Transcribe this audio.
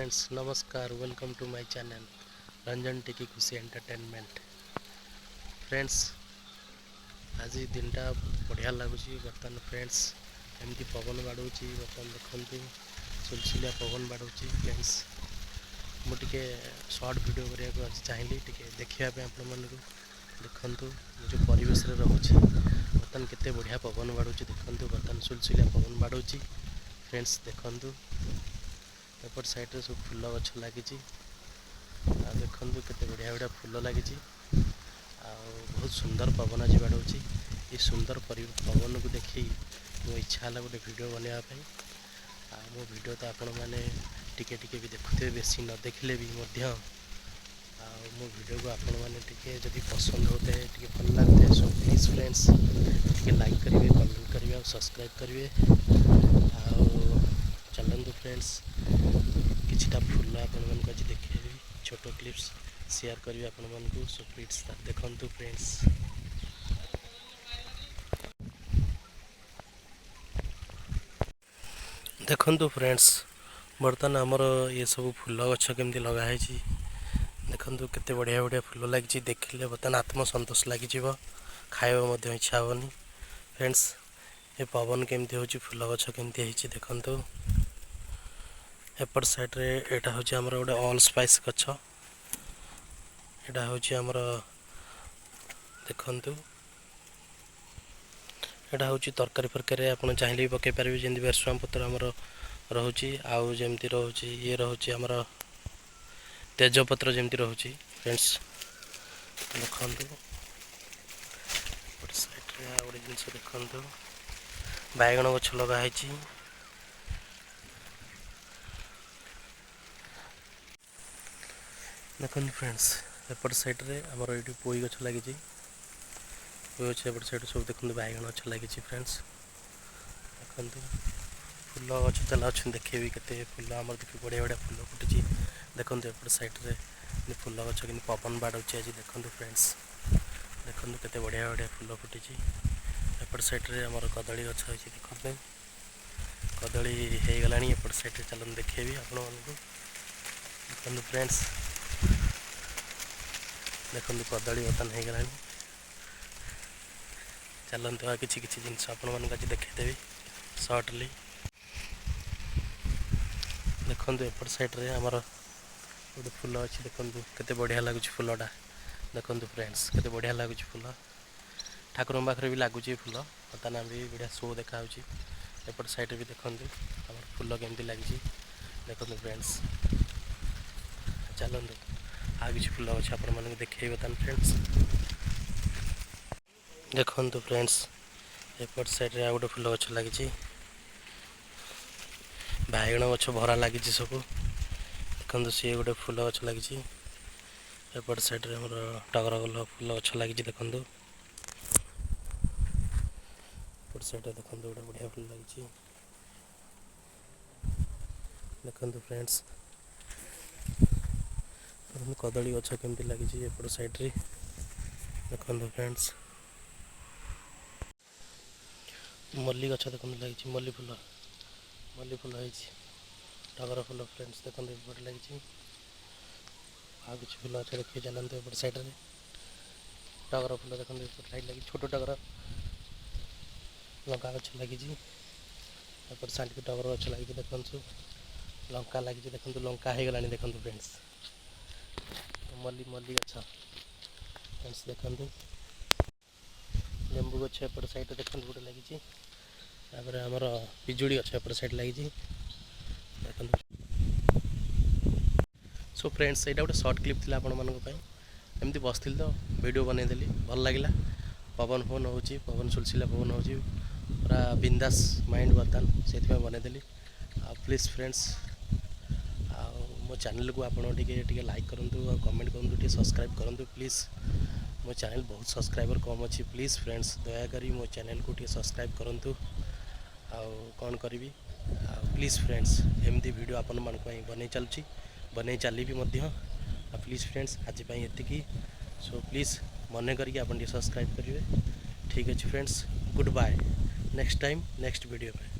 Friends नमस्कार welcome to my channel Ranjan Tiki Khushi entertainment. Friends आज दिन टा बढ़िया लगुच बर्तमान फ्रेंड्स एमती पवन बाड़ूची बर्तमान देखते सुलसुलिया पवन बाड़ूची फ्रेंड्स मुझे शॉर्ट वीडियो करने चाहिए देखा आपण मन देखु जो परिवेश रोचे बर्तमान केते बढ़िया पवन बाड़ूची देखु बर्तमान सुलसुलिया पवन बाड़ूची फ्रेंड्स देखु एपट साइड रे सब फूल गछ लगी देखु केते बढ़िया बढ़िया फूल लगी बहुत सुंदर पवन आज बाड़ूची ये सुंदर पवन को देखी मो इच्छा है गोटे वीडियो बनवाई मो वीडियो तो आपण मैंने टिके टिके भी देखुते बेसी न देखले भी मो वीडियो को आपण मैंने टिके जदि पसंद होते टिके भल लगते सो प्लीज फ्रेंड्स टिके लाइक करेंगे कमेंट करेंगे और सब्सक्राइब करेंगे चलते फ्रेंड्स किछटा फूल आपण मन को आज देखेबी छोट क्लिप्स शेयर करी आपण मन को सो प्लीज देखंतु फ्रेंड्स। देखंतु फ्रेंड्स बर्तमान आमर ये सब फूल गछ केमती लगाई देखंतु केते बढ़िया बढ़िया फूल लगी देखिले बर्तमान आत्मसंतोष लगी खाଇବା इच्छा हेनी फ्रेंड्स ये पवन केमती हो फूल गछ केमती है देखंतु एपट साइड रे एटा होची हमर गोटे ऑल स्पाइस गछ एटा होची हमर देखंतु एटा होची तरकारी फरकारी आपण चाहिले भी पके पारबे जेंति बेरसुआम पत्र हमर रहउची आउ जेमति रहउची ये रहउची हमर तेजपत्र जेमति रहउची फ्रेंड्स देखंतु एपट साइड रे आ गोटे जिंस देखंतु बायगण गछ लगा हैची देखो फ्रेंड्स एपट साइड रे हमर ये पोई गछ लगी पोई गछ एपट साइड सब देखते बैगन गछ लगी फ्रेंड्स देखते फूल गछ चला अच्छे देखे केते फूल आम देख बढ़िया बढ़िया फूल फुटी देखते एपट साइड रे फूल गछ कि पवन बाड़ुची आज देखते फ्रेंड्स देखते केते बढ़िया बढ़िया फूल फुटी एपट साइड रे हमर कदली गछ होची देखते कदली हो गला एपट साइड रे चलन देखेबी आपण मानकु देखते फ्रेंड्स देखो कदली बर्तन हो गला चलते आ किसी किसी जिन आपण मन आज देखेदेवी सर्टली देखो एपट साइड रे हमर गोटे फूल अच्छी देखो केते बढ़िया लगुच फूलटा देखो फ्रेंड्स केते बढ़िया लगुच फूल ठाकुर पाखे भी लगुच फूल बर्तमान भी बढ़िया शो देखा एपट साइड भी देखो हमर फूल केमती लगी देखो फ्रेंड्स चलते आ किसी फूल अच्छे आपण मन देखे बर्तमान फ्रेंड्स देखो फ्रेंड्स एपट साइड रे आ गोटे फूल गछ लगी बैगण गछ भरा लगी सब देखो सी गोटे फूल गछ लगी एपट साइड रे हमर टगर गल फूल गछ लगी देखो एपट साइड देखो गोटे बढ़िया फूल लगी देखो फ्रेंड्स कदली गछ केमती लगी एपट साइड रे देखो फ्रेंड्स मल्ली गछ देखो लगी मल्ली फूल है टगर फूल फ्रेंड्स देखो एपट लगी आ किसी फूल अच्छे देखिए चलते एपट साइड रे टगर फूल देखो एपट साइड लगी छोट टगर लंका गछ लगी एपट साइड के टगर गछ लगी देखो लंका लगी देखो लंका हो गला देखो फ्रेंड्स मल्ली मल्ली गछ फ्रेंड्स देखो लेंबू गछ एपट साइड देखो गोटे लगी आमर पिजुड़ी गछ एपट साइड लगी देखो सो फ्रेंड्स यहाँ गोटे सर्ट क्लिप थी आपण एमती बसती तो वीडियो बनईदेली भल लगे पवन फोन हो पवन सुलसिला पवन हो पूरा बिंदास माइंड बर्तमान से बनईदेली प्लीज फ्रेंड्स मो चैनल को आपड़ टे लाइक करूँ और कमेंट करूँ टे सब्सक्राइब करूँ प्लीज़ मो चैनल बहुत सब्सक्राइबर कम अच्छी प्लीज़ फ्रेंड्स दयाकोरी मो चैनल को टे सब्सक्राइब करूँ कौन करी प्लीज़ फ्रेंड्स एमती वीडियो आपण मन बन चली प्लीज़ फ्रेंड्स आज ये सो प्लीज़ मन करके आप सब्सक्राइब करेंगे ठीक अच्छे friends good bye next time next video में।